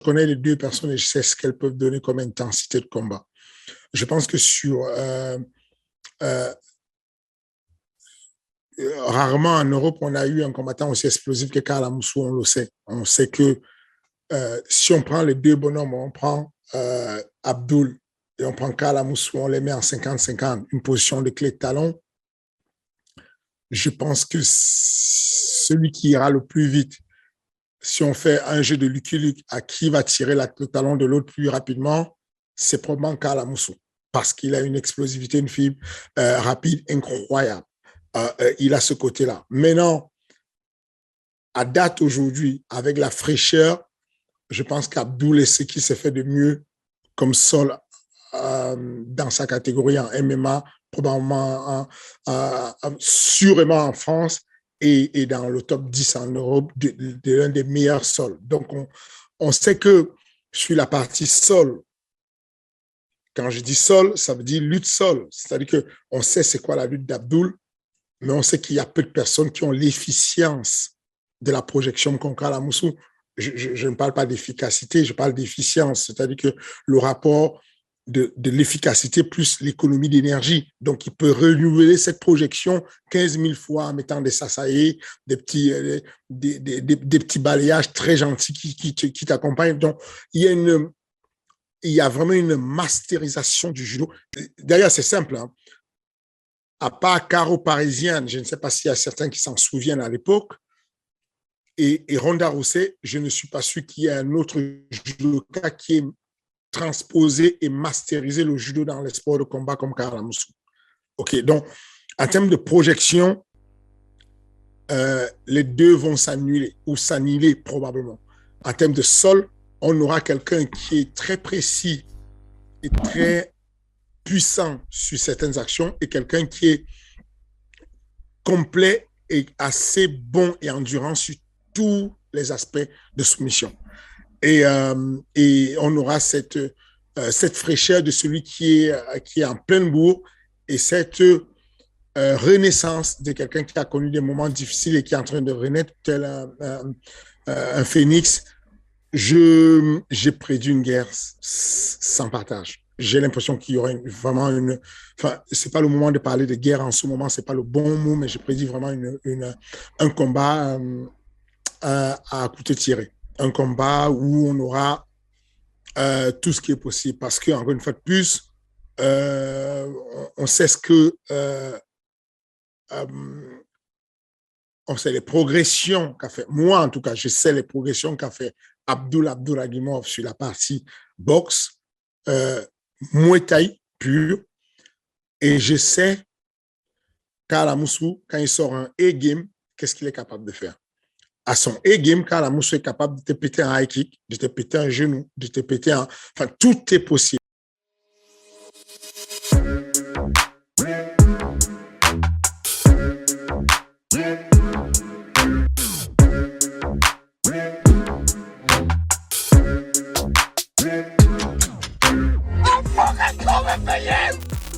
connais les deux personnes et je sais ce qu'elles peuvent donner comme intensité de combat. Je pense que euh, rarement en Europe, on a eu un combattant aussi explosif que Karl Amoussou, on le sait. On sait que si on prend les deux bonhommes, on prend Abdul et on prend Karl Amoussou, on les met en 50-50, une position de clé de talon. Je pense que celui qui ira le plus vite, si on fait un jeu de Lucky Luke, à qui va tirer le talon de l'autre plus rapidement, c'est probablement Karl Amoussou, parce qu'il a une explosivité, une fibre rapide incroyable. Il a ce côté-là. Maintenant, à date aujourd'hui, avec la fraîcheur, je pense qu'Abdul est ce qui s'est fait de mieux comme sol dans sa catégorie en MMA, probablement sûrement en France et dans le top 10 en Europe de l'un des meilleurs sols. Donc, on sait que sur la partie sol, quand je dis sol, ça veut dire lutte sol. C'est-à-dire qu'on sait c'est quoi la lutte d'Abdul, mais on sait qu'il y a peu de personnes qui ont l'efficience de la projection comme Karl Amoussou. Je ne parle pas d'efficacité, je parle d'efficience, c'est-à-dire que le rapport de l'efficacité plus l'économie d'énergie. Donc, il peut renouveler cette projection 15 000 fois en mettant des sasaïs, des petits balayages très gentils qui t'accompagnent. Donc, il y a vraiment une masterisation du judo. D'ailleurs, c'est simple, hein. À part Caro Parisienne, je ne sais pas s'il y a certains qui s'en souviennent à l'époque, et Ronda Rousey, je ne suis pas sûr qu'il y ait un autre judoka qui ait transposé et masterisé le judo dans les sports de combat comme Karl Amoussou. OK, donc, en termes de projection, les deux vont s'annuler ou s'annihiler probablement. En termes de sol, on aura quelqu'un qui est très précis et très puissant sur certaines actions et quelqu'un qui est complet et assez bon et endurant sur tous les aspects de soumission. Et on aura cette fraîcheur de celui qui est en pleine bourre et cette renaissance de quelqu'un qui a connu des moments difficiles et qui est en train de renaître tel un phénix. J'ai prédit une guerre sans partage. J'ai l'impression qu'il y aura vraiment une... Enfin, c'est pas le moment de parler de guerre en ce moment, c'est pas le bon mot, mais j'ai prédit vraiment un combat à couteau tiré. Un combat où on aura tout ce qui est possible. Parce que, encore une fois de plus, on sait ce que... on sait les progressions qu'a fait... Moi, en tout cas, je sais les progressions qu'a fait Abdulrahimov sur la partie boxe, Muay Thai pur. Et je sais, Karl Amoussou, quand il sort un A-game, qu'est-ce qu'il est capable de faire? À son A-game, Karl Amoussou est capable de te péter un high kick, de te péter un genou, de te péter un... Enfin, tout est possible.